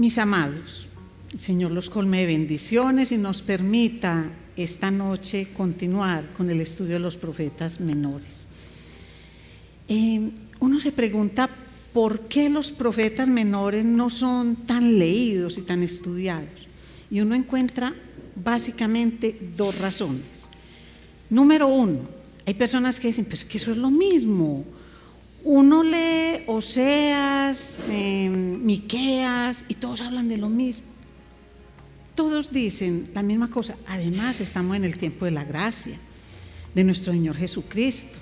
Mis amados, el Señor los colme de bendiciones y nos permita esta noche continuar con el estudio de los profetas menores. Uno se pregunta por qué los profetas menores no son tan leídos y tan estudiados. Y uno encuentra básicamente dos razones. Número uno, hay personas que dicen, pues que eso es lo mismo. Uno lee Oseas, Miqueas y todos hablan de lo mismo. Todos dicen la misma cosa. Además, estamos en el tiempo de la gracia de nuestro Señor Jesucristo.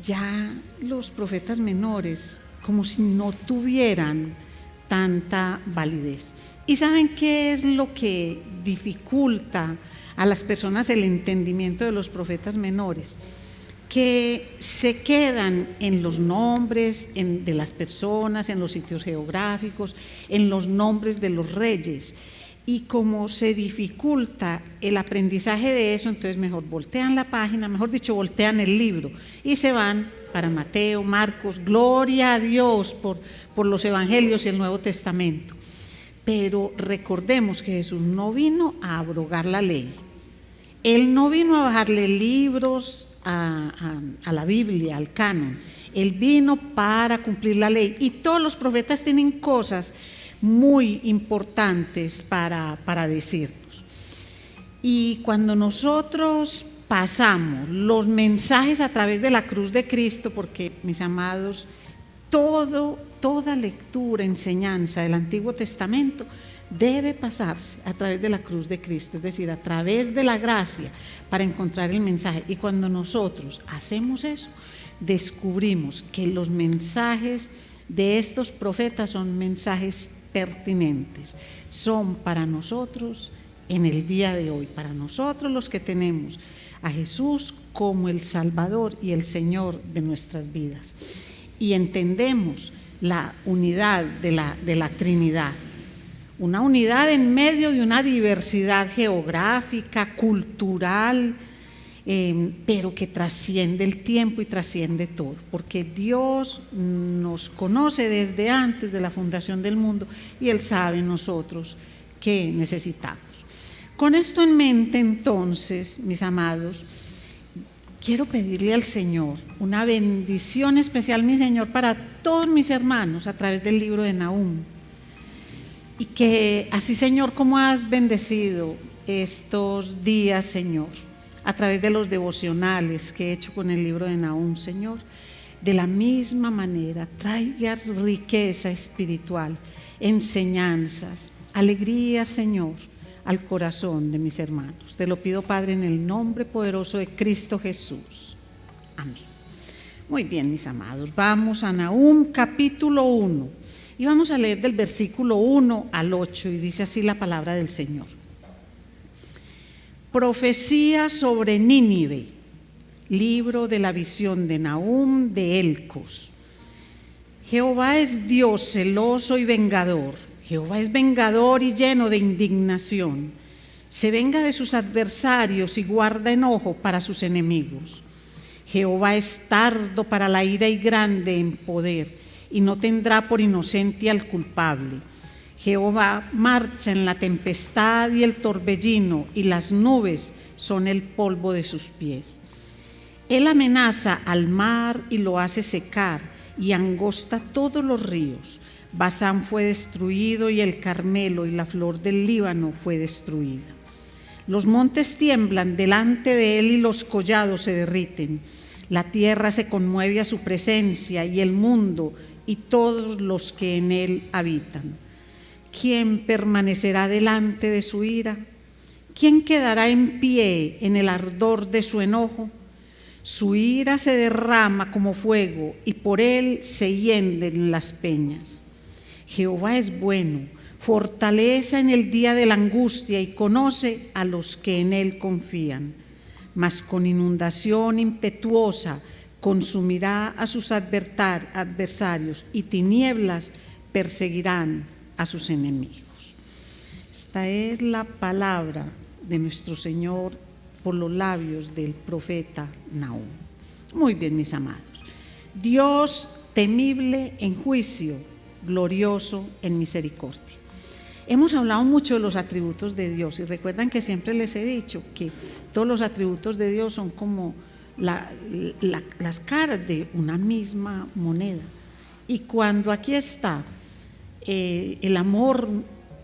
Ya los profetas menores, como si no tuvieran tanta validez. ¿Y saben qué es lo que dificulta a las personas el entendimiento de los profetas menores? Que se quedan en los nombres de las personas, en los sitios geográficos, en los nombres de los reyes. Y como se dificulta el aprendizaje de eso, entonces mejor voltean la página, mejor dicho, voltean el libro y se van para Mateo, Marcos, gloria a Dios por los evangelios y el Nuevo Testamento. Pero recordemos que Jesús no vino a abrogar la ley. Él no vino a bajarle libros a la Biblia, al canon. Él vino para cumplir la ley. Y todos los profetas tienen cosas muy importantes para decirnos. Y cuando nosotros pasamos los mensajes a través de la cruz de Cristo, porque mis amados, toda lectura, enseñanza del Antiguo Testamento debe pasarse a través de la cruz de Cristo, es decir, a través de la gracia para encontrar el mensaje. Y cuando nosotros hacemos eso, descubrimos que los mensajes de estos profetas son mensajes pertinentes, son para nosotros en el día de hoy, para nosotros los que tenemos a Jesús como el Salvador y el Señor de nuestras vidas. Y entendemos la unidad de la Trinidad, una unidad en medio de una diversidad geográfica, cultural, pero que trasciende el tiempo y trasciende todo, porque Dios nos conoce desde antes de la fundación del mundo y Él sabe nosotros qué necesitamos. Con esto en mente, entonces, mis amados, quiero pedirle al Señor una bendición especial, mi Señor, para todos mis hermanos a través del libro de Nahum. Y que así, Señor, como has bendecido estos días, Señor, a través de los devocionales que he hecho con el libro de Nahum, Señor, de la misma manera traigas riqueza espiritual, enseñanzas, alegría, Señor, al corazón de mis hermanos. Te lo pido, Padre, en el nombre poderoso de Cristo Jesús. Amén. Muy bien, mis amados, vamos a Nahum capítulo 1 y vamos a leer del versículo 1 al 8 y dice así la palabra del Señor. Profecía sobre Nínive, libro de la visión de Nahum de Elcos. Jehová es Dios celoso y vengador. Jehová es vengador y lleno de indignación. Se venga de sus adversarios y guarda enojo para sus enemigos. Jehová es tardo para la ira y grande en poder, y no tendrá por inocente al culpable. Jehová marcha en la tempestad y el torbellino, y las nubes son el polvo de sus pies. Él amenaza al mar y lo hace secar, y angosta todos los ríos. Basán fue destruido y el Carmelo y la flor del Líbano fue destruida. Los montes tiemblan delante de él y los collados se derriten. La tierra se conmueve a su presencia y el mundo y todos los que en él habitan. ¿Quién permanecerá delante de su ira? ¿Quién quedará en pie en el ardor de su enojo? Su ira se derrama como fuego y por él se hienden las peñas. Jehová es bueno, fortaleza en el día de la angustia y conoce a los que en él confían. Mas con inundación impetuosa consumirá a sus adversarios y tinieblas perseguirán a sus enemigos. Esta es la palabra de nuestro Señor por los labios del profeta Nahum. Muy bien, mis amados. Dios temible en juicio, glorioso en misericordia. Hemos hablado mucho de los atributos de Dios y recuerdan que siempre les he dicho que todos los atributos de Dios son como las caras de una misma moneda. Y cuando aquí está el amor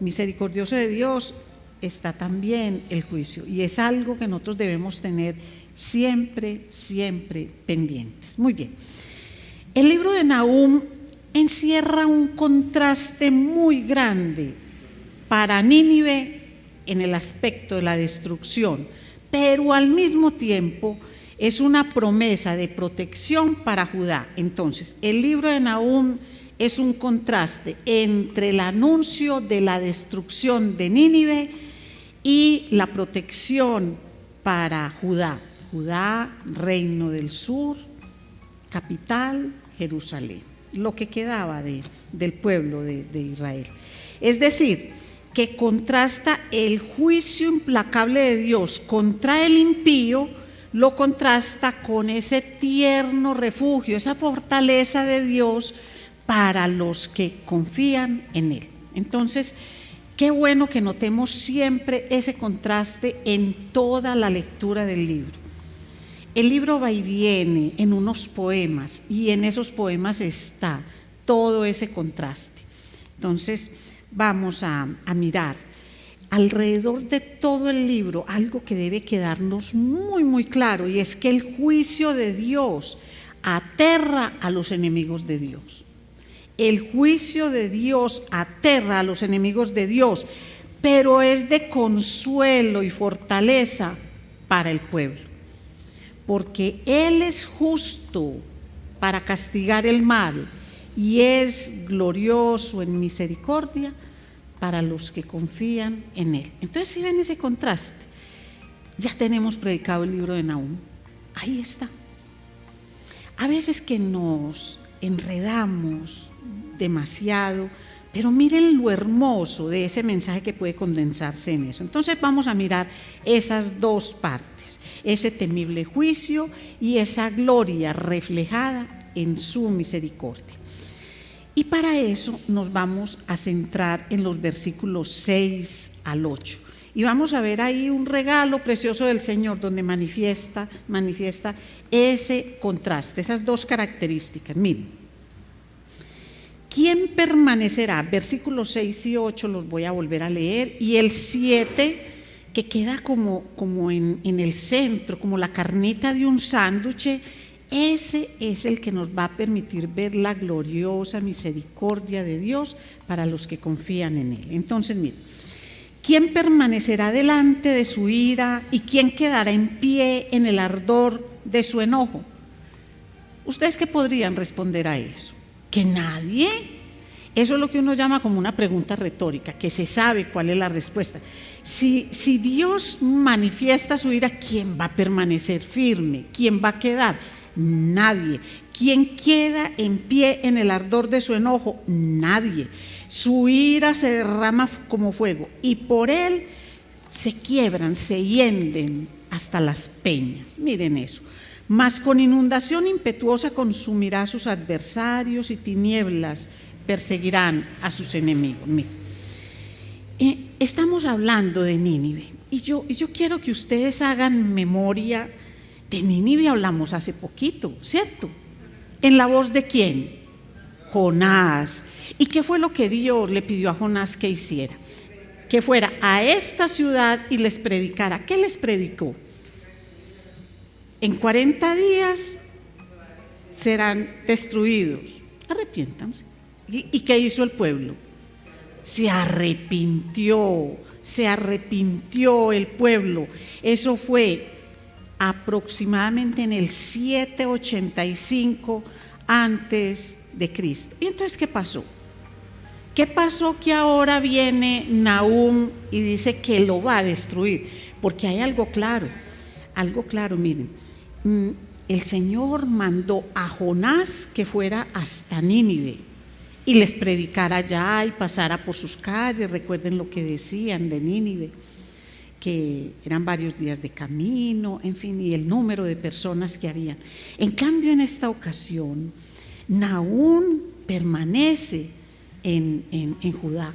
misericordioso de Dios, está también el juicio. Y es algo que nosotros debemos tener siempre, siempre pendientes. Muy bien. El libro de Nahum encierra un contraste muy grande para Nínive en el aspecto de la destrucción, pero al mismo tiempo es una promesa de protección para Judá. Entonces, el libro de Nahum es un contraste entre el anuncio de la destrucción de Nínive y la protección para Judá. Judá, reino del sur, capital, Jerusalén, lo que quedaba del pueblo de Israel. Es decir, que contrasta el juicio implacable de Dios contra el impío, lo contrasta con ese tierno refugio, esa fortaleza de Dios para los que confían en Él. Entonces, qué bueno que notemos siempre ese contraste en toda la lectura del libro. El libro va y viene en unos poemas y en esos poemas está todo ese contraste. Entonces, vamos a mirar alrededor de todo el libro algo que debe quedarnos muy, muy claro, y es que el juicio de Dios aterra a los enemigos de Dios. El juicio de Dios aterra a los enemigos de Dios, pero es de consuelo y fortaleza para el pueblo, porque Él es justo para castigar el mal y es glorioso en misericordia para los que confían en Él. Entonces, si ven ese contraste, ya tenemos predicado el libro de Nahum. Ahí está. A veces que nos enredamos demasiado, pero miren lo hermoso de ese mensaje que puede condensarse en eso. Entonces vamos a mirar esas dos partes, ese temible juicio y esa gloria reflejada en su misericordia. Y para eso nos vamos a centrar en los versículos 6 al 8. Y vamos a ver ahí un regalo precioso del Señor donde manifiesta ese contraste, esas dos características. Miren, ¿quién permanecerá? Versículos 6 y 8 los voy a volver a leer, y el 7 que queda como en el centro, como la carnita de un sándwich. Ese es el que nos va a permitir ver la gloriosa misericordia de Dios para los que confían en Él. Entonces, miren, ¿quién permanecerá delante de su ira y quién quedará en pie en el ardor de su enojo? ¿Ustedes qué podrían responder a eso? ¿Que nadie? Eso es lo que uno llama como una pregunta retórica, que se sabe cuál es la respuesta. Si Dios manifiesta su ira, ¿quién va a permanecer firme? ¿Quién va a quedar? Nadie. ¿Quién queda en pie en el ardor de su enojo? Nadie. Su ira se derrama como fuego y por él se quiebran, se hienden hasta las peñas. Miren eso. Mas con inundación impetuosa consumirá a sus adversarios y tinieblas perseguirán a sus enemigos. Miren. Estamos hablando de Nínive y yo quiero que ustedes hagan memoria. De Nínive hablamos hace poquito, ¿cierto? ¿En la voz de quién? Jonás. ¿Y qué fue lo que Dios le pidió a Jonás que hiciera? Que fuera a esta ciudad y les predicara. ¿Qué les predicó? En 40 días serán destruidos. Arrepiéntanse. ¿Y qué hizo el pueblo? Se arrepintió el pueblo. Eso fue aproximadamente en el 785 antes de Cristo. ¿Y entonces qué pasó? ¿Qué pasó que ahora viene Nahum y dice que lo va a destruir? Porque hay algo claro, miren, el Señor mandó a Jonás que fuera hasta Nínive y les predicara allá y pasara por sus calles. Recuerden lo que decían de Nínive, que eran varios días de camino, en fin, y el número de personas que habían. En cambio, en esta ocasión, Nahum permanece en Judá.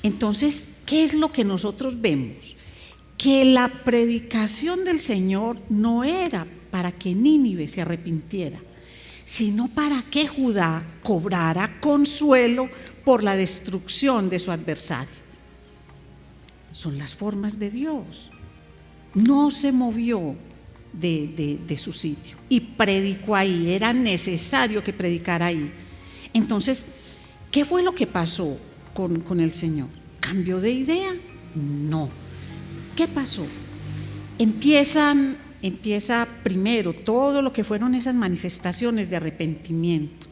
Entonces, ¿qué es lo que nosotros vemos? Que la predicación del Señor no era para que Nínive se arrepintiera, sino para que Judá cobrara consuelo por la destrucción de su adversario. Son las formas de Dios. No se movió de su sitio y predicó ahí, era necesario que predicara ahí. Entonces, ¿qué fue lo que pasó con el Señor? ¿Cambió de idea? No. ¿Qué pasó? Empieza primero todo lo que fueron esas manifestaciones de arrepentimiento,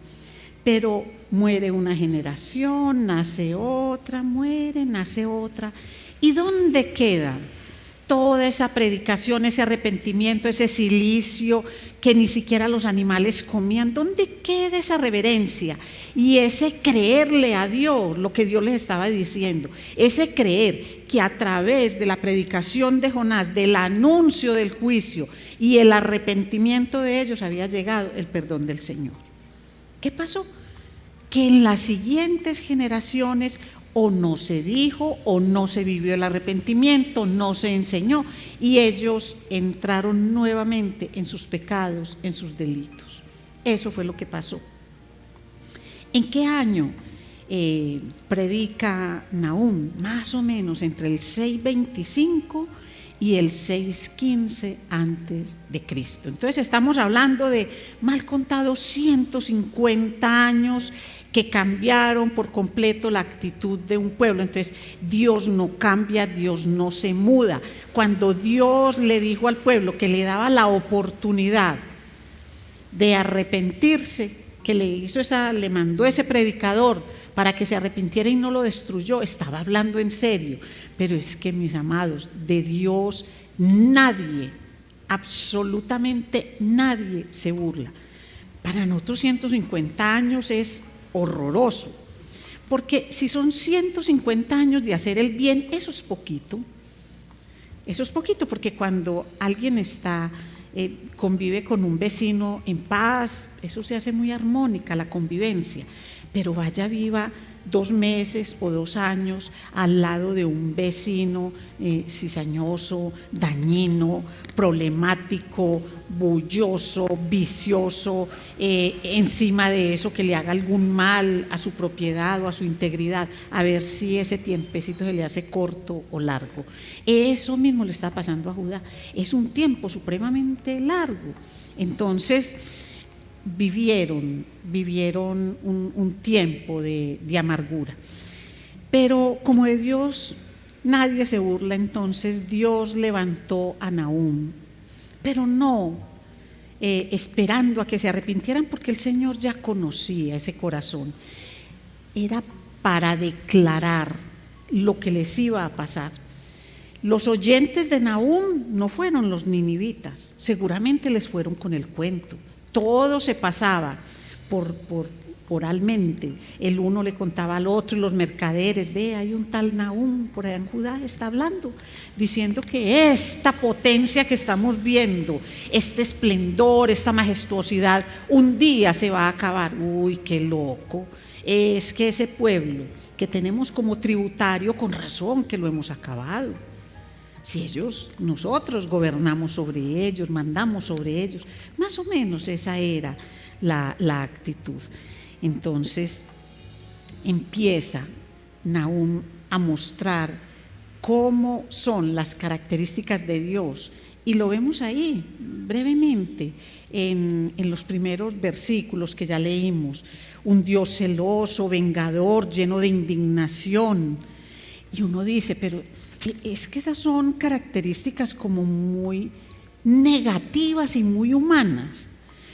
pero muere una generación, nace otra, muere, nace otra. ¿Y dónde queda toda esa predicación, ese arrepentimiento, ese cilicio que ni siquiera los animales comían? ¿Dónde queda esa reverencia y ese creerle a Dios lo que Dios les estaba diciendo? Ese creer que a través de la predicación de Jonás, del anuncio del juicio y el arrepentimiento de ellos había llegado el perdón del Señor. ¿Qué pasó? Que en las siguientes generaciones o no se dijo, o no se vivió el arrepentimiento, no se enseñó, y ellos entraron nuevamente en sus pecados, en sus delitos. Eso fue lo que pasó. ¿En qué año predica Nahum? Más o menos entre el 625 y el 615 antes de Cristo. Entonces estamos hablando de, mal contado, 150 años que cambiaron por completo la actitud de un pueblo. Entonces Dios no cambia, Dios no se muda. Cuando Dios le dijo al pueblo que le daba la oportunidad de arrepentirse, que le mandó ese predicador para que se arrepintiera y no lo destruyó, estaba hablando en serio. Pero es que, mis amados, de Dios nadie, absolutamente nadie se burla. Para nosotros 150 años es horroroso, porque si son 150 años de hacer el bien, eso es poquito. Eso es poquito, porque cuando alguien convive con un vecino en paz, eso se hace muy armónica la convivencia, pero vaya, viva 2 meses o 2 años al lado de un vecino cizañoso, dañino, problemático, bulloso, vicioso, encima de eso que le haga algún mal a su propiedad o a su integridad, a ver si ese tiempecito se le hace corto o largo. Eso mismo le está pasando a Judá, es un tiempo supremamente largo. Entonces vivieron un tiempo de amargura, pero como de Dios nadie se burla, entonces Dios levantó a Nahum, pero no esperando a que se arrepintieran, porque el Señor ya conocía ese corazón. Era para declarar lo que les iba a pasar. Los oyentes de Nahum no fueron los ninivitas, seguramente les fueron con el cuento. Todo se pasaba oralmente. El uno le contaba al otro, y los mercaderes: ve, hay un tal Nahum por allá en Judá, está hablando, diciendo que esta potencia que estamos viendo, este esplendor, esta majestuosidad, un día se va a acabar. Uy, qué loco. Es que ese pueblo que tenemos como tributario, con razón que lo hemos acabado. Si nosotros gobernamos sobre ellos, mandamos sobre ellos, más o menos esa era la actitud. Entonces empieza Nahum a mostrar cómo son las características de Dios, y lo vemos ahí brevemente en los primeros versículos que ya leímos. Un Dios celoso, vengador, lleno de indignación. Y uno dice, pero es que esas son características como muy negativas y muy humanas.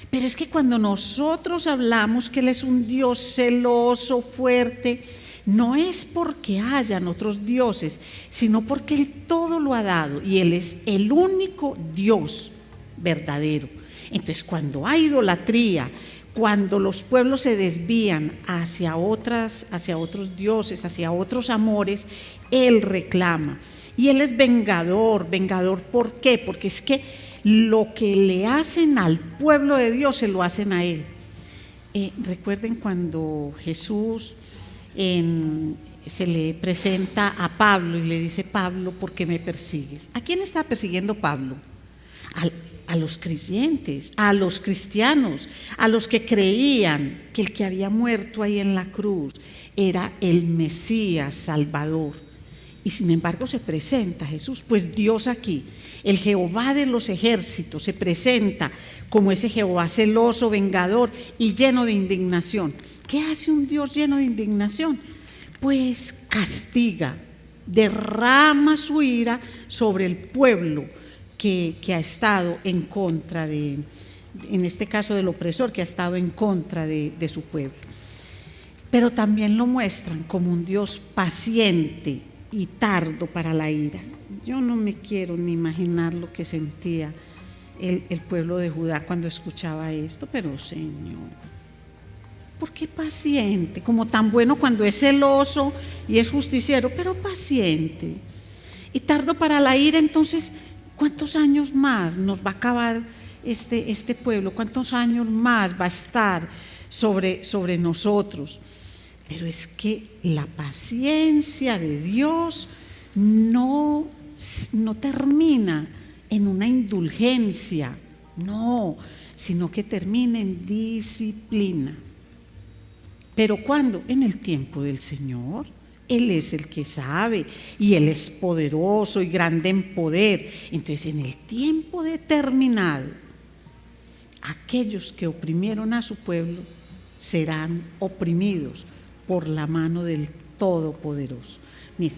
Pero es que cuando nosotros hablamos que Él es un Dios celoso, fuerte, no es porque hayan otros dioses, sino porque Él todo lo ha dado y Él es el único Dios verdadero. Entonces, cuando hay idolatría, cuando los pueblos se desvían hacia otros dioses, hacia otros amores, Él reclama. Y Él es vengador. ¿Vengador por qué? Porque es que lo que le hacen al pueblo de Dios se lo hacen a Él. Recuerden cuando Jesús se le presenta a Pablo y le dice: Pablo, ¿por qué me persigues? ¿A quién está persiguiendo Pablo? A los creyentes, a los cristianos, a los que creían que el que había muerto ahí en la cruz era el Mesías Salvador. Y sin embargo se presenta Jesús, pues Dios aquí, el Jehová de los ejércitos, se presenta como ese Jehová celoso, vengador y lleno de indignación. ¿Qué hace un Dios lleno de indignación? Pues castiga, derrama su ira sobre el pueblo que ha estado en contra en este caso del opresor, que ha estado en contra de su pueblo. Pero también lo muestran como un Dios paciente y tardo para la ira. Yo no me quiero ni imaginar lo que sentía el pueblo de Judá cuando escuchaba esto, pero Señor, ¿por qué paciente? Como tan bueno cuando es celoso y es justiciero, pero paciente. Y tardo para la ira, entonces, ¿cuántos años más nos va a acabar este pueblo? ¿Cuántos años más va a estar sobre nosotros? Pero es que la paciencia de Dios no termina en una indulgencia, no, sino que termina en disciplina. ¿Pero cuándo? En el tiempo del Señor. Él es el que sabe y Él es poderoso y grande en poder. Entonces, en el tiempo determinado, aquellos que oprimieron a su pueblo serán oprimidos por la mano del Todopoderoso. Mira,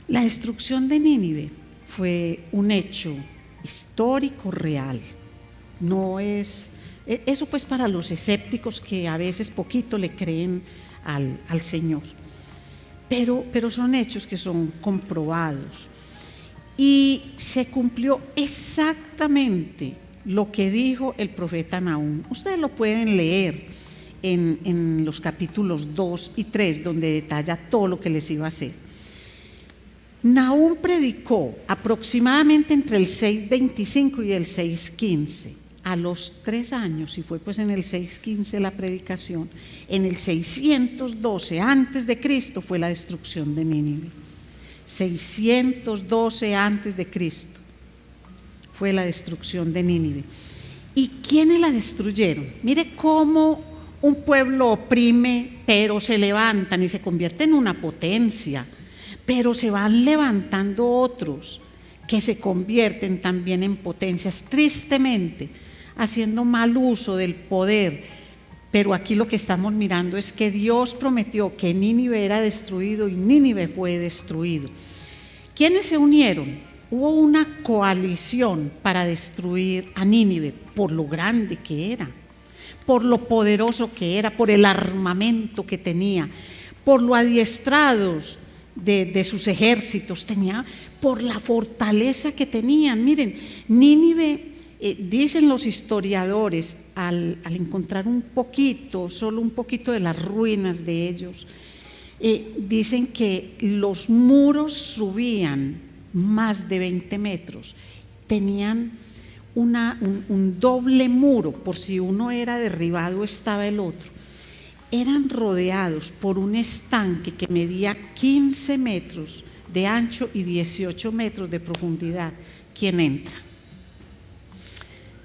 la destrucción de Nínive fue un hecho histórico real. No es eso, pues, para los escépticos que a veces poquito le creen al Señor. Pero son hechos que son comprobados. Y se cumplió exactamente lo que dijo el profeta Nahum. Ustedes lo pueden leer en los capítulos 2 y 3, donde detalla todo lo que les iba a hacer. Nahum predicó aproximadamente entre el 6:25 y el 6:15. A los 3 años, y fue pues en el 6:15 la predicación, en el 612 antes de Cristo fue la destrucción de Nínive. 612 antes de Cristo fue la destrucción de Nínive. ¿Y quiénes la destruyeron? Mire cómo un pueblo oprime, pero se levantan y se convierte en una potencia, pero se van levantando otros que se convierten también en potencias, tristemente, haciendo mal uso del poder. Pero aquí lo que estamos mirando es que Dios prometió que Nínive era destruido y Nínive fue destruido. ¿Quiénes se unieron? Hubo una coalición para destruir a Nínive por lo grande que era, por lo poderoso que era, por el armamento que tenía, por lo adiestrados de sus ejércitos tenía, por la fortaleza que tenían. Miren, Nínive, dicen los historiadores, al encontrar solo un poquito de las ruinas de ellos, dicen que los muros subían más de 20 metros, tenían un doble muro, por si uno era derribado estaba el otro. Eran rodeados por un estanque que medía 15 metros de ancho y 18 metros de profundidad. ¿Quién entra?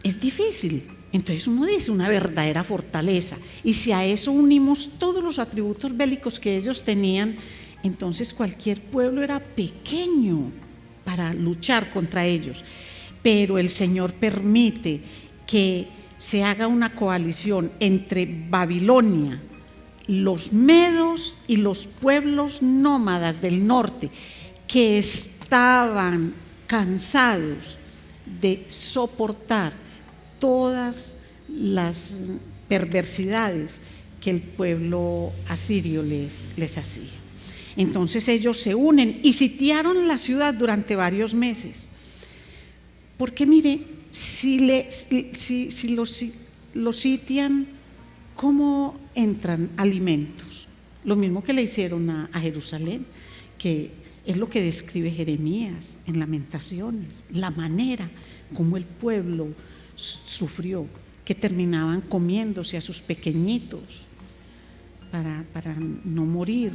Es difícil. Entonces uno dice una verdadera fortaleza, y si a eso unimos todos los atributos bélicos que ellos tenían, entonces cualquier pueblo era pequeño para luchar contra ellos. Pero el Señor permite que se haga una coalición entre Babilonia, los medos y los pueblos nómadas del norte, que estaban cansados de soportar todas las perversidades que el pueblo asirio les hacía. Entonces ellos se unen y sitiaron la ciudad durante varios meses. Porque mire, si lo sitian, ¿cómo entran alimentos? Lo mismo que le hicieron a Jerusalén, que es lo que describe Jeremías en Lamentaciones, la manera como el pueblo sufrió, que terminaban comiéndose a sus pequeñitos para no morir.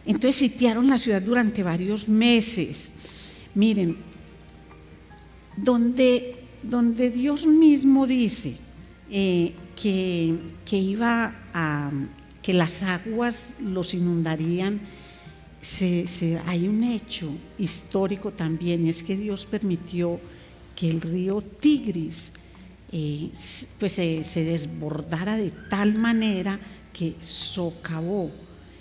Entonces sitiaron la ciudad durante varios meses. Miren, donde Dios mismo dice que las aguas los inundarían, hay un hecho histórico también, y es que Dios permitió que el río Tigris pues se desbordara de tal manera que socavó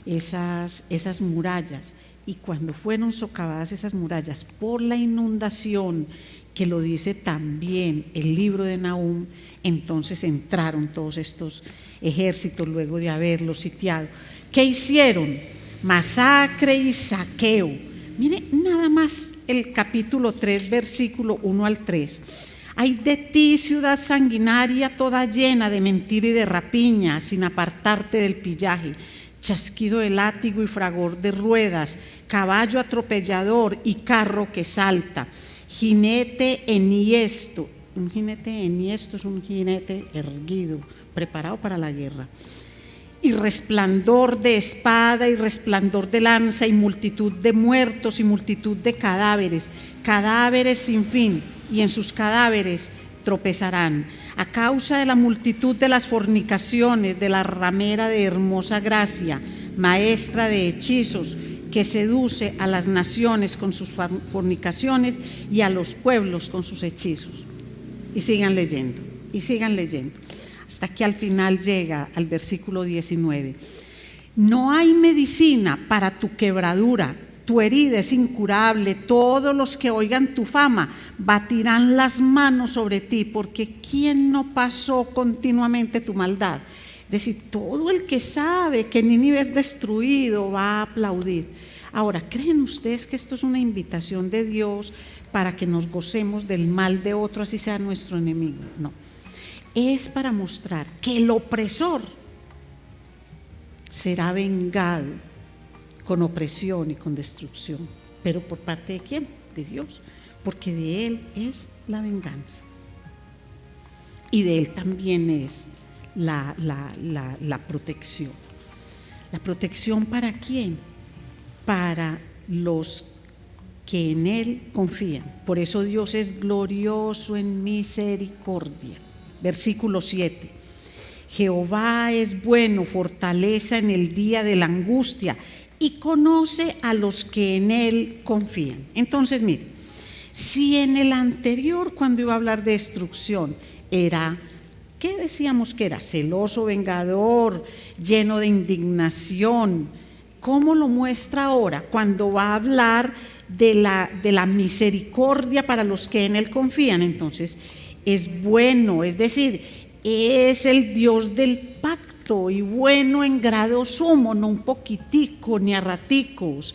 esas murallas. Y cuando fueron socavadas esas murallas por la inundación, que lo dice también el libro de Nahum, entonces entraron todos estos ejércitos luego de haberlos sitiado. ¿Qué hicieron? Masacre y saqueo. Mire nada más el capítulo 3, versículo 1 al 3. Ay de ti, ciudad sanguinaria, toda llena de mentira y de rapiña, sin apartarte del pillaje, chasquido de látigo y fragor de ruedas, caballo atropellador y carro que salta, jinete enhiesto. Un jinete enhiesto es un jinete erguido, preparado para la guerra. Y resplandor de espada y resplandor de lanza y multitud de muertos y multitud de cadáveres, cadáveres sin fin, y en sus cadáveres tropezarán. A causa de la multitud de las fornicaciones de la ramera de hermosa gracia, maestra de hechizos, que seduce a las naciones con sus fornicaciones y a los pueblos con sus hechizos. Y sigan leyendo, hasta que al final llega al versículo 19. No hay medicina para tu quebradura, tu herida es incurable, todos los que oigan tu fama batirán las manos sobre ti, porque ¿quién no pasó continuamente tu maldad? Es decir, todo el que sabe que Nínive es destruido va a aplaudir. Ahora, ¿creen ustedes que esto es una invitación de Dios para que nos gocemos del mal de otro, así sea nuestro enemigo? No. Es para mostrar que el opresor será vengado con opresión y con destrucción. ¿Pero por parte de quién? De Dios, porque de Él es la venganza. Y de Él también es la protección. ¿La protección para quién? Para los que en Él confían. Por eso Dios es glorioso en misericordia. Versículo 7. Jehová es bueno, fortaleza en el día de la angustia, y conoce a los que en Él confían. Entonces, mire, si en el anterior, cuando iba a hablar de destrucción, era, ¿qué decíamos que era? Celoso, vengador, lleno de indignación. ¿Cómo lo muestra ahora? Cuando va a hablar de la misericordia para los que en Él confían. Entonces, es bueno, es decir, es el Dios del pacto y bueno en grado sumo, no un poquitico ni a raticos.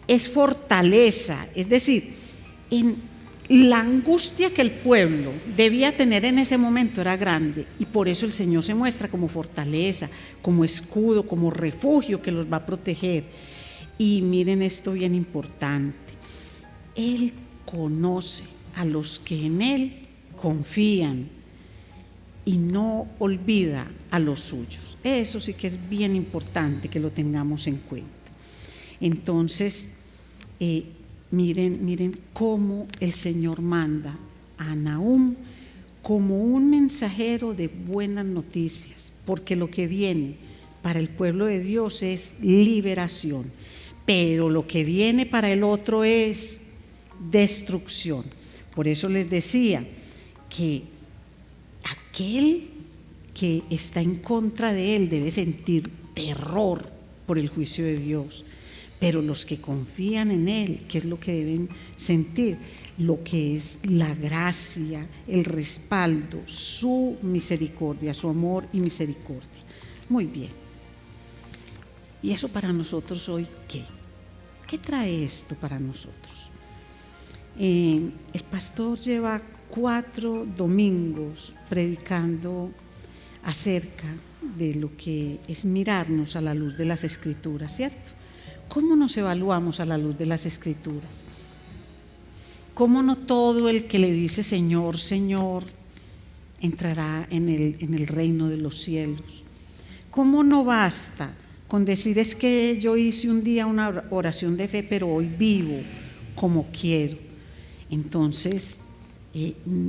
Es fortaleza, es decir, en la angustia que el pueblo debía tener en ese momento era grande, y por eso el Señor se muestra como fortaleza, como escudo, como refugio que los va a proteger. Y miren esto bien importante, Él conoce a los que en Él confían y no olvida a los suyos. Eso sí que es bien importante que lo tengamos en cuenta. Entonces, miren cómo el Señor manda a Nahum como un mensajero de buenas noticias, porque lo que viene para el pueblo de Dios es liberación, pero lo que viene para el otro es destrucción. Por eso les decía que aquel que está en contra de él debe sentir terror por el juicio de Dios, pero los que confían en él, ¿qué es lo que deben sentir? Lo que es la gracia, el respaldo, su misericordia, su amor y misericordia. Muy bien. ¿Y eso para nosotros hoy qué? ¿Qué trae esto para nosotros? El pastor lleva 4 domingos predicando acerca de lo que es mirarnos a la luz de las Escrituras, ¿cierto? ¿Cómo nos evaluamos a la luz de las Escrituras? ¿Cómo no todo el que le dice Señor, Señor, entrará en el reino de los cielos? ¿Cómo no basta con decir es que yo hice un día una oración de fe, pero hoy vivo como quiero. Entonces,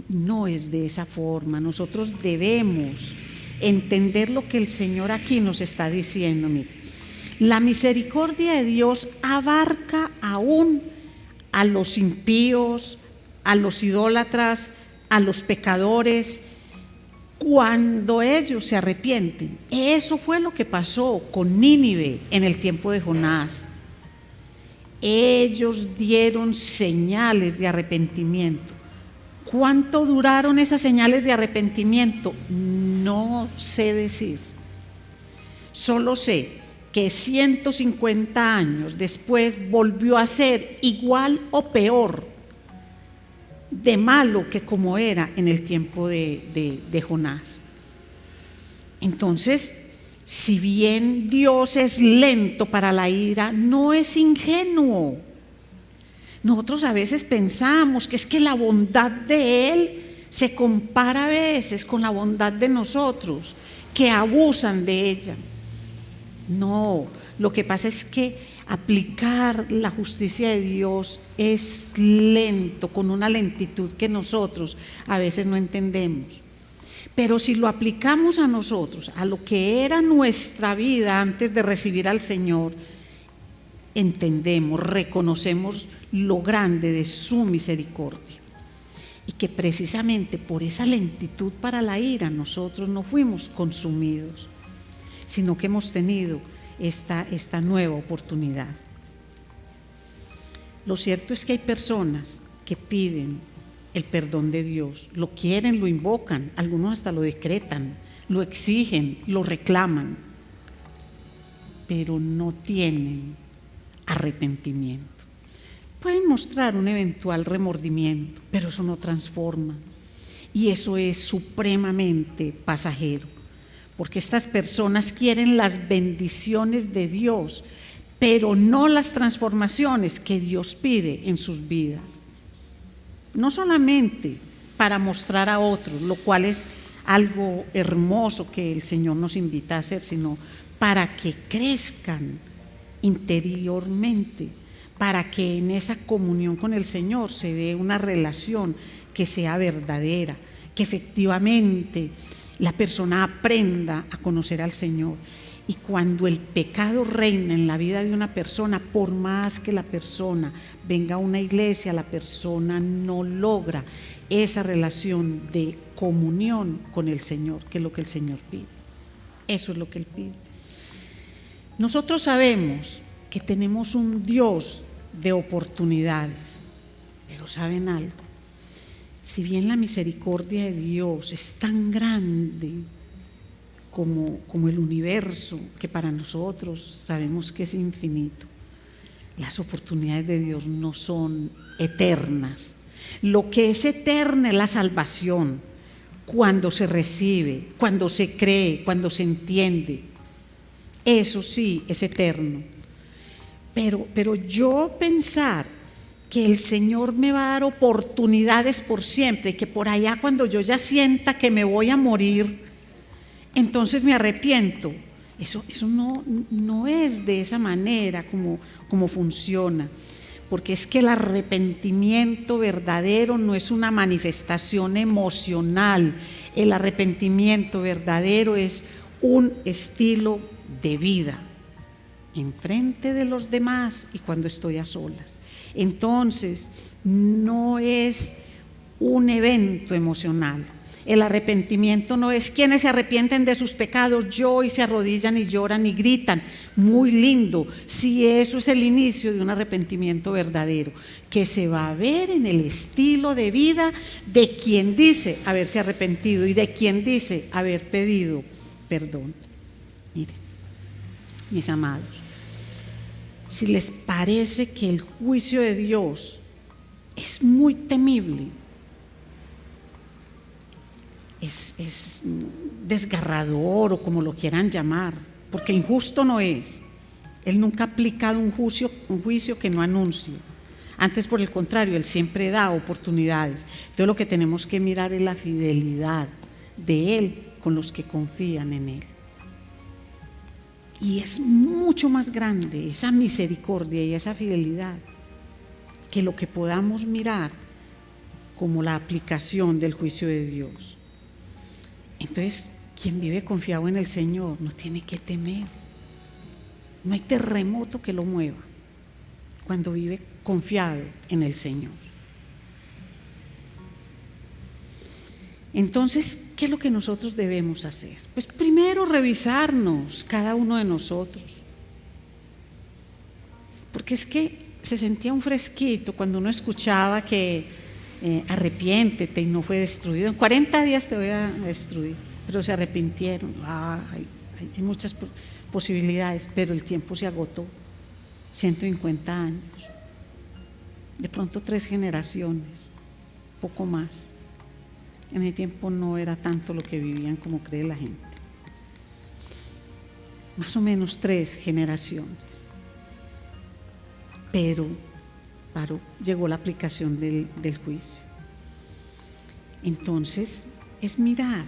no es de esa forma. Nosotros debemos entender lo que el Señor aquí nos está diciendo. Mire, la misericordia de Dios abarca aún a los impíos, a los idólatras, a los pecadores, cuando ellos se arrepienten. Eso fue lo que pasó con Nínive en el tiempo de Jonás. Ellos dieron señales de arrepentimiento. ¿Cuánto duraron esas señales de arrepentimiento? No sé decir. Solo sé que 150 años después volvió a ser igual o peor de malo que como era en el tiempo de Jonás. Entonces, si bien Dios es lento para la ira, no es ingenuo. Nosotros a veces pensamos que es que la bondad de Él se compara a veces con la bondad de nosotros, que abusan de ella. No, lo que pasa es que aplicar la justicia de Dios es lento, con una lentitud que nosotros a veces no entendemos. Pero si lo aplicamos a nosotros, a lo que era nuestra vida antes de recibir al Señor, entendemos, reconocemos lo grande de su misericordia. Y que precisamente por esa lentitud para la ira nosotros no fuimos consumidos, sino que hemos tenido esta nueva oportunidad. Lo cierto es que hay personas que piden el perdón de Dios, lo quieren, lo invocan, algunos hasta lo decretan, lo exigen, lo reclaman, pero no tienen arrepentimiento. Pueden mostrar un eventual remordimiento, pero eso no transforma, y eso es supremamente pasajero. Porque estas personas quieren las bendiciones de Dios, pero no las transformaciones que Dios pide en sus vidas. No solamente para mostrar a otros, lo cual es algo hermoso que el Señor nos invita a hacer, sino para que crezcan interiormente, para que en esa comunión con el Señor se dé una relación que sea verdadera, que efectivamente la persona aprenda a conocer al Señor. Y cuando el pecado reina en la vida de una persona, por más que la persona venga a una iglesia, la persona no logra esa relación de comunión con el Señor, que es lo que el Señor pide. Eso es lo que Él pide. Nosotros sabemos que tenemos un Dios de oportunidades, pero ¿saben algo? Si bien la misericordia de Dios es tan grande como el universo, que para nosotros sabemos que es infinito, las oportunidades de Dios no son eternas. Lo que es eterno es la salvación, cuando se recibe, cuando se cree, cuando se entiende. Eso sí es eterno. Pero yo pensar que el Señor me va a dar oportunidades por siempre, y que por allá cuando yo ya sienta que me voy a morir, entonces me arrepiento. Eso no es de esa manera como funciona, porque es que el arrepentimiento verdadero no es una manifestación emocional. El arrepentimiento verdadero es un estilo de vida, enfrente de los demás y cuando estoy a solas. Entonces, no es un evento emocional. El arrepentimiento no es quienes se arrepienten de sus pecados, y se arrodillan y lloran y gritan. Muy lindo, si eso es el inicio de un arrepentimiento verdadero, que se va a ver en el estilo de vida de quien dice haberse arrepentido y de quien dice haber pedido perdón. Miren, mis amados, si les parece que el juicio de Dios es muy temible, es desgarrador, o como lo quieran llamar, porque injusto no es. Él nunca ha aplicado un juicio que no anuncie. Antes, por el contrario, Él siempre da oportunidades. Entonces lo que tenemos que mirar es la fidelidad de Él con los que confían en Él. Y es mucho más grande esa misericordia y esa fidelidad que lo que podamos mirar como la aplicación del juicio de Dios. Entonces, quien vive confiado en el Señor no tiene que temer. No hay terremoto que lo mueva cuando vive confiado en el Señor. Entonces, ¿qué es lo que nosotros debemos hacer? Pues primero revisarnos cada uno de nosotros. Porque es que se sentía un fresquito cuando uno escuchaba que arrepiéntete y no fue destruido. En 40 días te voy a destruir, pero se arrepintieron. Hay muchas posibilidades, pero el tiempo se agotó. 150 años. De pronto 3 generaciones, poco más. En el tiempo no era tanto lo que vivían como cree la gente. Más o menos 3 generaciones. Pero llegó la aplicación del juicio. Entonces, es mirar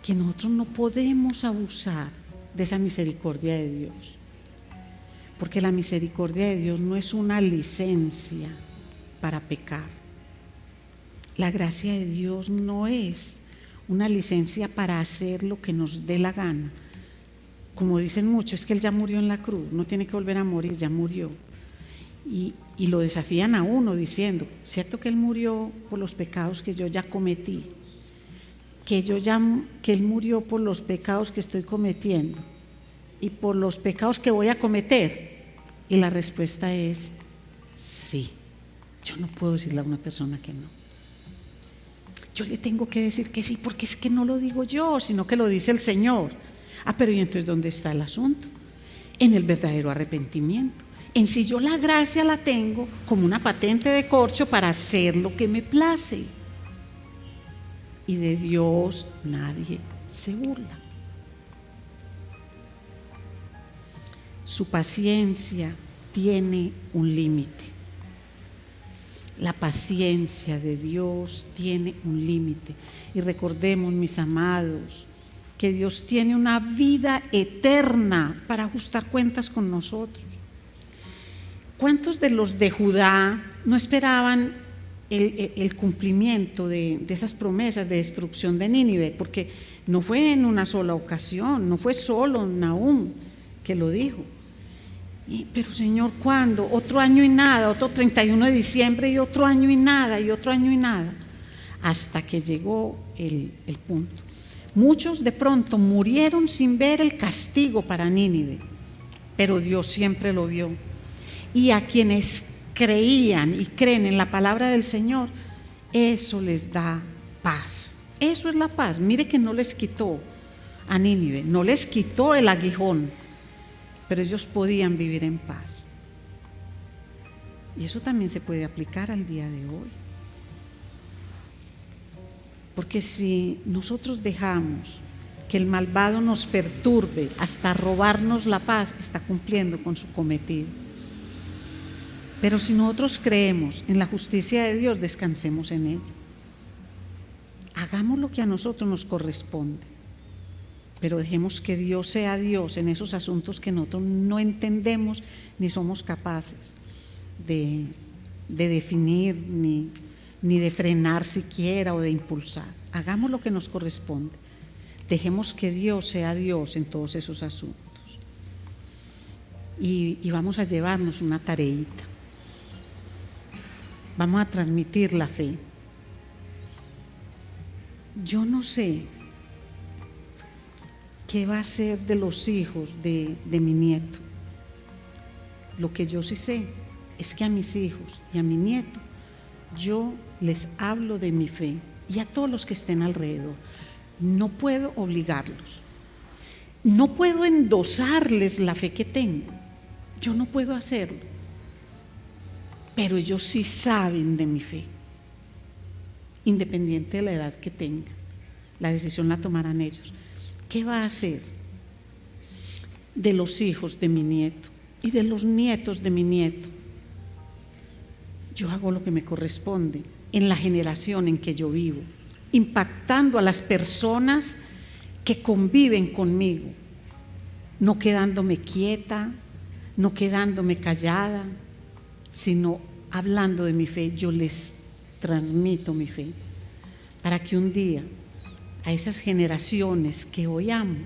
que nosotros no podemos abusar de esa misericordia de Dios. Porque la misericordia de Dios no es una licencia para pecar. La gracia de Dios no es una licencia para hacer lo que nos dé la gana. Como dicen muchos, es que Él ya murió en la cruz, no tiene que volver a morir, ya murió. Y lo desafían a uno diciendo, ¿cierto que Él murió por los pecados que yo ya cometí? Que Él murió por los pecados que estoy cometiendo y por los pecados que voy a cometer. Y la respuesta es sí. Yo no puedo decirle a una persona que no. Yo le tengo que decir que sí, porque es que no lo digo yo, sino que lo dice el Señor. Pero ¿y entonces dónde está el asunto? En el verdadero arrepentimiento. En si yo la gracia la tengo como una patente de corcho para hacer lo que me place. Y de Dios nadie se burla. Su paciencia tiene un límite. La paciencia de Dios tiene un límite. Y recordemos, mis amados, que Dios tiene una vida eterna para ajustar cuentas con nosotros. ¿Cuántos de los de Judá no esperaban el cumplimiento de esas promesas de destrucción de Nínive? Porque no fue en una sola ocasión, no fue solo Nahum que lo dijo. Pero Señor, ¿cuándo? Otro año y nada, otro 31 de diciembre y otro año y nada, y otro año y nada, hasta que llegó el punto. Muchos de pronto murieron sin ver el castigo para Nínive, pero Dios siempre lo vio. Y a quienes creían y creen en la palabra del Señor, eso les da paz. Eso es la paz. Mire que no les quitó a Nínive, no les quitó el aguijón, pero ellos podían vivir en paz. Y eso también se puede aplicar al día de hoy. Porque si nosotros dejamos que el malvado nos perturbe hasta robarnos la paz, está cumpliendo con su cometido. Pero si nosotros creemos en la justicia de Dios, descansemos en ella. Hagamos lo que a nosotros nos corresponde. Pero dejemos que Dios sea Dios en esos asuntos que nosotros no entendemos ni somos capaces de definir ni de frenar siquiera o de impulsar. Hagamos lo que nos corresponde. Dejemos que Dios sea Dios en todos esos asuntos. Y vamos a llevarnos una tareita. Vamos a transmitir la fe. Yo no sé ¿qué va a ser de los hijos de mi nieto? Lo que yo sí sé es que a mis hijos y a mi nieto yo les hablo de mi fe y a todos los que estén alrededor. No puedo obligarlos, no puedo endosarles la fe que tengo, yo no puedo hacerlo, pero ellos sí saben de mi fe, independiente de la edad que tengan. La decisión la tomarán ellos. ¿Qué va a hacer de los hijos de mi nieto y de los nietos de mi nieto? Yo hago lo que me corresponde en la generación en que yo vivo, impactando a las personas que conviven conmigo, no quedándome quieta, no quedándome callada, sino hablando de mi fe. Yo les transmito mi fe para que un día a esas generaciones que hoy amo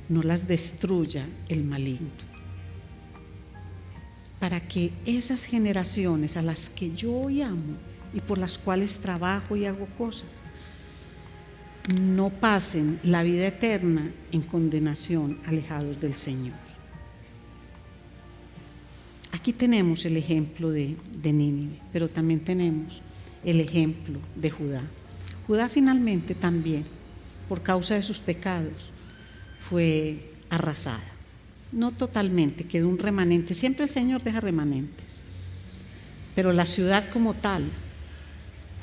no las destruya el maligno, para que esas generaciones a las que yo hoy amo y por las cuales trabajo y hago cosas no pasen la vida eterna en condenación, alejados del Señor. Aquí tenemos el ejemplo de Nínive, pero también tenemos el ejemplo de Judá. Judá finalmente también, por causa de sus pecados, fue arrasada. No totalmente, quedó un remanente. Siempre el Señor deja remanentes, pero la ciudad como tal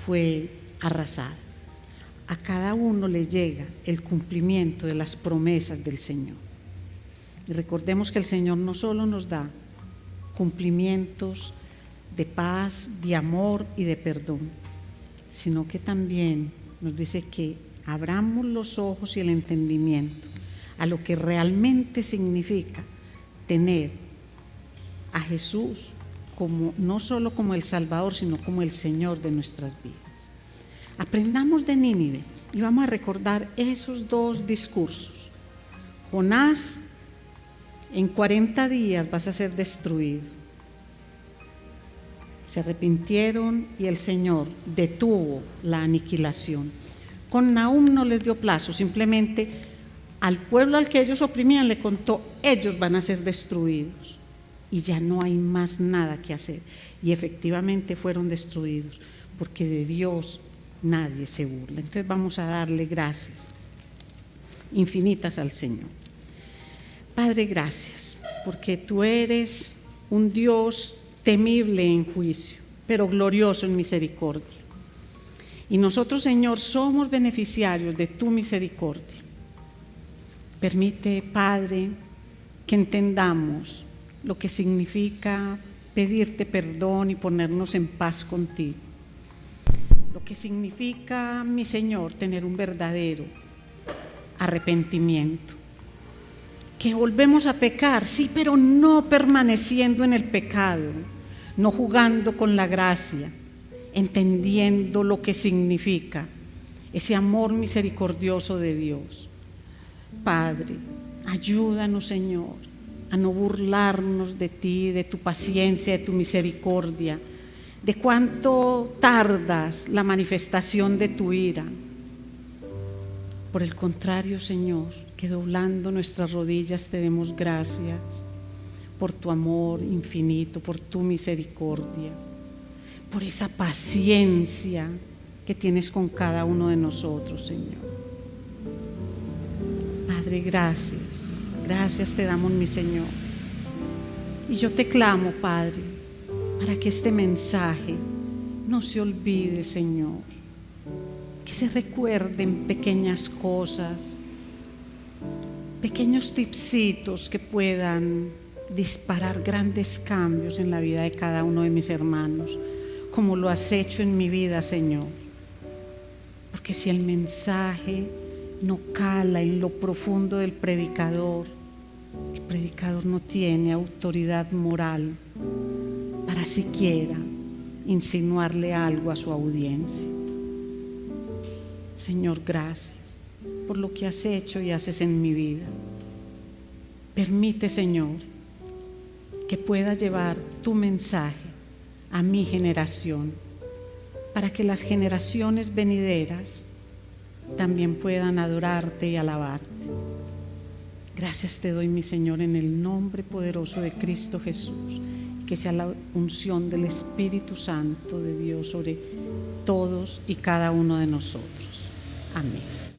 fue arrasada. A cada uno le llega el cumplimiento de las promesas del Señor. Y recordemos que el Señor no solo nos da cumplimientos de paz, de amor y de perdón, sino que también nos dice que abramos los ojos y el entendimiento a lo que realmente significa tener a Jesús como, no solo como el Salvador, sino como el Señor de nuestras vidas. Aprendamos de Nínive y vamos a recordar esos dos discursos. Jonás, en 40 días vas a ser destruido. Se arrepintieron y el Señor detuvo la aniquilación. Con Nahum no les dio plazo, simplemente al pueblo al que ellos oprimían le contó: ellos van a ser destruidos y ya no hay más nada que hacer. Y efectivamente fueron destruidos, porque de Dios nadie se burla. Entonces vamos a darle gracias infinitas al Señor. Padre, gracias, porque tú eres un Dios temible en juicio, pero glorioso en misericordia. Y nosotros, Señor, somos beneficiarios de tu misericordia. Permite, Padre, que entendamos lo que significa pedirte perdón y ponernos en paz contigo. Lo que significa, mi Señor, tener un verdadero arrepentimiento. Que volvemos a pecar, sí, pero no permaneciendo en el pecado, no jugando con la gracia, entendiendo lo que significa ese amor misericordioso de Dios. Padre, ayúdanos, Señor, a no burlarnos de ti, de tu paciencia, de tu misericordia, de cuánto tardas la manifestación de tu ira. Por el contrario, Señor, que doblando nuestras rodillas te demos gracias por tu amor infinito, por tu misericordia, por esa paciencia que tienes con cada uno de nosotros, Señor. Padre, gracias, gracias te damos, mi Señor. Y yo te clamo, Padre, para que este mensaje no se olvide, Señor, que se recuerden pequeñas cosas, pequeños tipsitos que puedan disparar grandes cambios en la vida de cada uno de mis hermanos, como lo has hecho en mi vida, Señor. Porque si el mensaje no cala en lo profundo del predicador, el predicador no tiene autoridad moral para siquiera insinuarle algo a su audiencia. Señor, gracias por lo que has hecho y haces en mi vida. Permite, Señor, que pueda llevar tu mensaje a mi generación, para que las generaciones venideras también puedan adorarte y alabarte. Gracias te doy, mi Señor, en el nombre poderoso de Cristo Jesús. Que sea la unción del Espíritu Santo de Dios sobre todos y cada uno de nosotros. Amén.